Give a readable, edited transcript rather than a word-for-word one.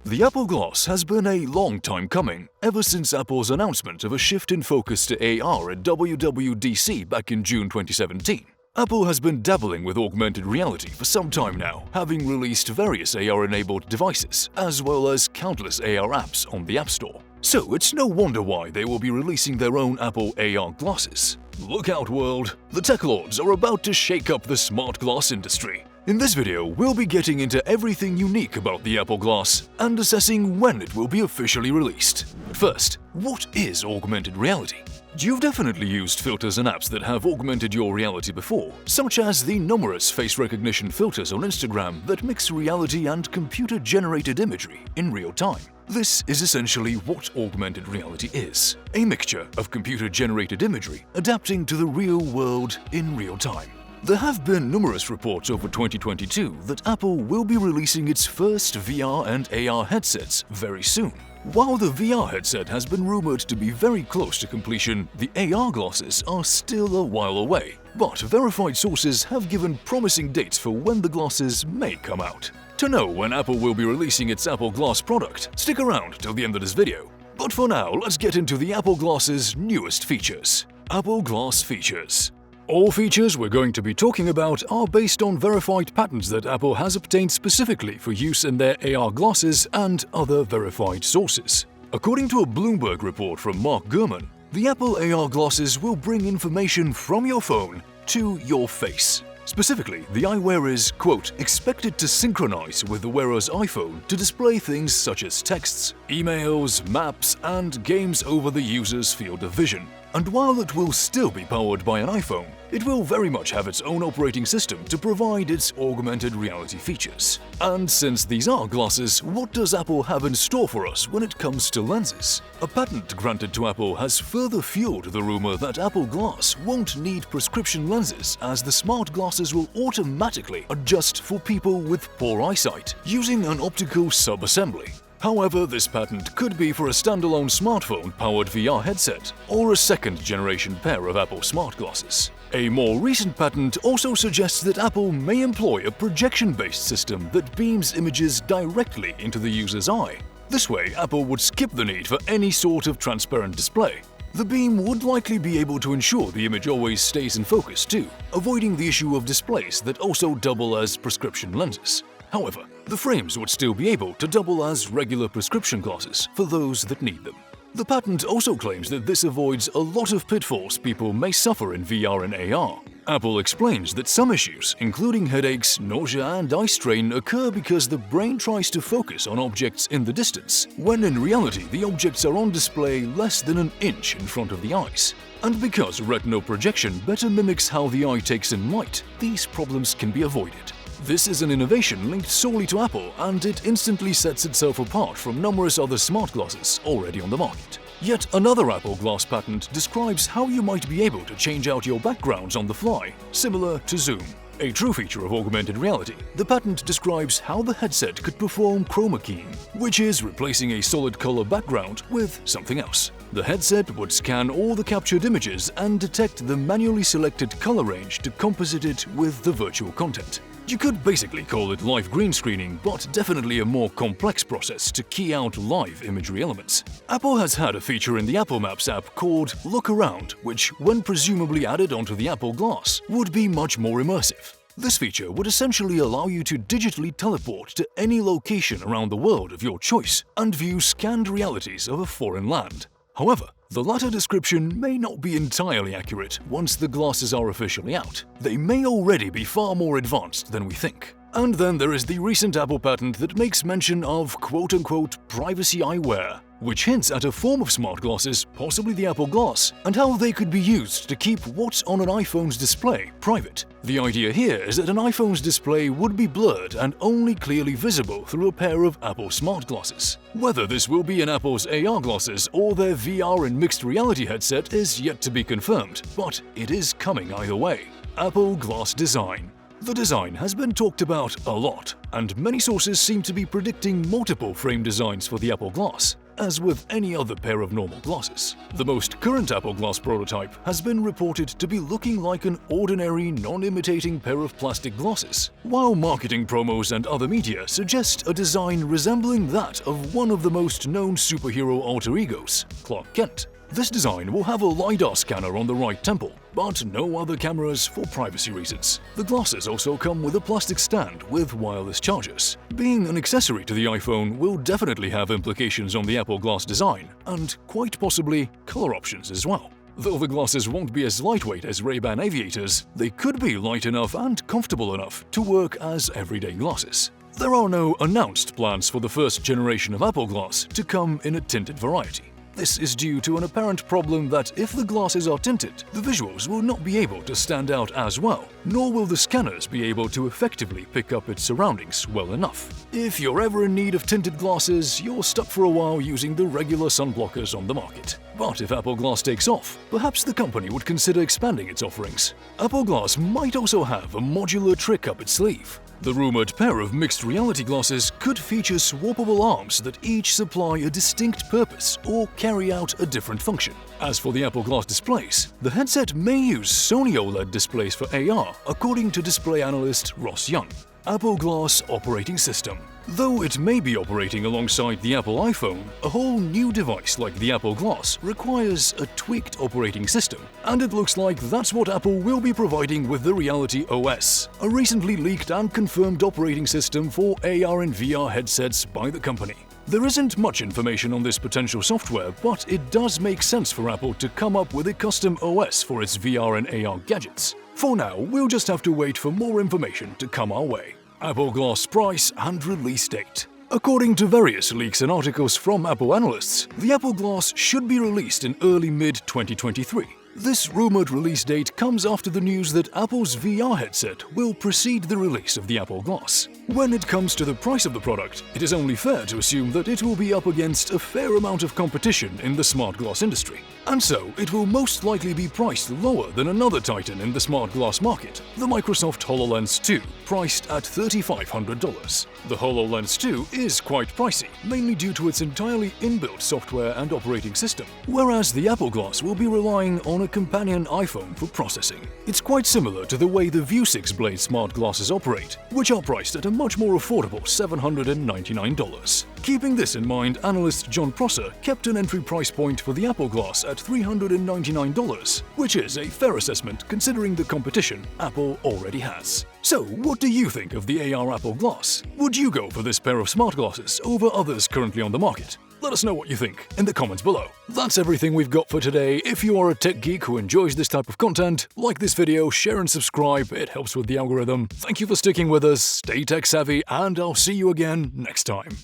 The Apple Glass has been a long time coming, ever since Apple's announcement of a shift in focus to AR at WWDC back in June 2017. Apple has been dabbling with augmented reality for some time now, having released various AR-enabled devices, as well as countless AR apps on the App Store. So it's no wonder why they will be releasing their own Apple AR glasses. Look out, world! The tech lords are about to shake up the smart glass industry. In this video, we'll be getting into everything unique about the Apple Glass and assessing when it will be officially released. But first, what is augmented reality? You've definitely used filters and apps that have augmented your reality before, such as the numerous face recognition filters on Instagram that mix reality and computer-generated imagery in real time. This is essentially what augmented reality is, a mixture of computer-generated imagery adapting to the real world in real time. There have been numerous reports over 2022 that Apple will be releasing its first VR and AR headsets very soon. While the VR headset has been rumored to be very close to completion, the AR glasses are still a while away. But verified sources have given promising dates for when the glasses may come out. To know when Apple will be releasing its Apple Glass product, stick around till the end of this video. But for now, let's get into the Apple Glass's newest features. Apple Glass features. All features we're going to be talking about are based on verified patents that Apple has obtained specifically for use in their AR glasses and other verified sources. According to a Bloomberg report from Mark Gurman, the Apple AR glasses will bring information from your phone to your face. Specifically, the eyewear is, quote, expected to synchronize with the wearer's iPhone to display things such as texts, emails, maps, and games over the user's field of vision. And while it will still be powered by an iPhone, it will very much have its own operating system to provide its augmented reality features. And since these are glasses, what does Apple have in store for us when it comes to lenses? A patent granted to Apple has further fueled the rumor that Apple Glass won't need prescription lenses, as the smart glasses will automatically adjust for people with poor eyesight using an optical sub-assembly. However, this patent could be for a standalone smartphone-powered VR headset or a second-generation pair of Apple smart glasses. A more recent patent also suggests that Apple may employ a projection-based system that beams images directly into the user's eye. This way, Apple would skip the need for any sort of transparent display. The beam would likely be able to ensure the image always stays in focus too, avoiding the issue of displays that also double as prescription lenses. However, the frames would still be able to double as regular prescription glasses for those that need them. The patent also claims that this avoids a lot of pitfalls people may suffer in VR and AR. Apple explains that some issues, including headaches, nausea, and eye strain, occur because the brain tries to focus on objects in the distance, when in reality the objects are on display less than an inch in front of the eyes. And because retinal projection better mimics how the eye takes in light, these problems can be avoided. This is an innovation linked solely to Apple, and it instantly sets itself apart from numerous other smart glasses already on the market. Yet another Apple Glass patent describes how you might be able to change out your backgrounds on the fly, similar to Zoom. A true feature of augmented reality, the patent describes how the headset could perform chroma keying, which is replacing a solid color background with something else. The headset would scan all the captured images and detect the manually selected color range to composite it with the virtual content. You could basically call it live green screening, but definitely a more complex process to key out live imagery elements. Apple has had a feature in the Apple Maps app called Look Around, which, when presumably added onto the Apple Glass, would be much more immersive. This feature would essentially allow you to digitally teleport to any location around the world of your choice and view scanned realities of a foreign land. However, the latter description may not be entirely accurate once the glasses are officially out. They may already be far more advanced than we think. And then there is the recent Apple patent that makes mention of quote-unquote privacy eyewear, which hints at a form of smart glasses, possibly the Apple Glass, and how they could be used to keep what's on an iPhone's display private. The idea here is that an iPhone's display would be blurred and only clearly visible through a pair of Apple smart glasses. Whether this will be in Apple's AR glasses or their VR and mixed reality headset is yet to be confirmed, but it is coming either way. Apple Glass design. The design has been talked about a lot, and many sources seem to be predicting multiple frame designs for the Apple Glass. as with any other pair of normal glasses. The most current Apple Glass prototype has been reported to be looking like an ordinary, non-imitating pair of plastic glasses, while marketing promos and other media suggest a design resembling that of one of the most known superhero alter egos, Clark Kent. This design will have a LiDAR scanner on the right temple, but no other cameras for privacy reasons. The glasses also come with a plastic stand with wireless chargers. Being an accessory to the iPhone will definitely have implications on the Apple Glass design, and quite possibly color options as well. Though the glasses won't be as lightweight as Ray-Ban Aviators, they could be light enough and comfortable enough to work as everyday glasses. There are no announced plans for the first generation of Apple Glass to come in a tinted variety. This is due to an apparent problem that if the glasses are tinted, the visuals will not be able to stand out as well, nor will the scanners be able to effectively pick up its surroundings well enough. If you're ever in need of tinted glasses, you're stuck for a while using the regular sunblockers on the market. But if Apple Glass takes off, perhaps the company would consider expanding its offerings. Apple Glass might also have a modular trick up its sleeve. The rumored pair of mixed reality glasses could feature swappable arms that each supply a distinct purpose or carry out a different function. As for the Apple Glass displays, the headset may use Sony OLED displays for AR, according to display analyst Ross Young. Apple Glass operating system. Though it may be operating alongside the Apple iPhone, a whole new device like the Apple Glass requires a tweaked operating system, and it looks like that's what Apple will be providing with the Reality OS, a recently leaked and confirmed operating system for AR and VR headsets by the company. There isn't much information on this potential software, but it does make sense for Apple to come up with a custom OS for its VR and AR gadgets. For now, we'll just have to wait for more information to come our way. Apple Glass price and release date. According to various leaks and articles from Apple analysts, the Apple Glass should be released in early mid-2023. This rumored release date comes after the news that Apple's VR headset will precede the release of the Apple Glass. When it comes to the price of the product, it is only fair to assume that it will be up against a fair amount of competition in the smart glass industry. And so, it will most likely be priced lower than another titan in the smart glass market, the Microsoft HoloLens 2, priced at $3,500. The HoloLens 2 is quite pricey, mainly due to its entirely inbuilt software and operating system, whereas the Apple Glass will be relying on a companion iPhone for processing. It's quite similar to the way the View 6 Blade smart glasses operate, which are priced at a much more affordable $799. Keeping this in mind, analyst John Prosser kept an entry price point for the Apple Glass at $399, which is a fair assessment considering the competition Apple already has. So, what do you think of the AR Apple Glass? Would you go for this pair of smart glasses over others currently on the market? Let us know what you think in the comments below. That's everything we've got for today. If you are a tech geek who enjoys this type of content, like this video, share and subscribe. It helps with the algorithm. Thank you for sticking with us, stay tech savvy, and I'll see you again next time.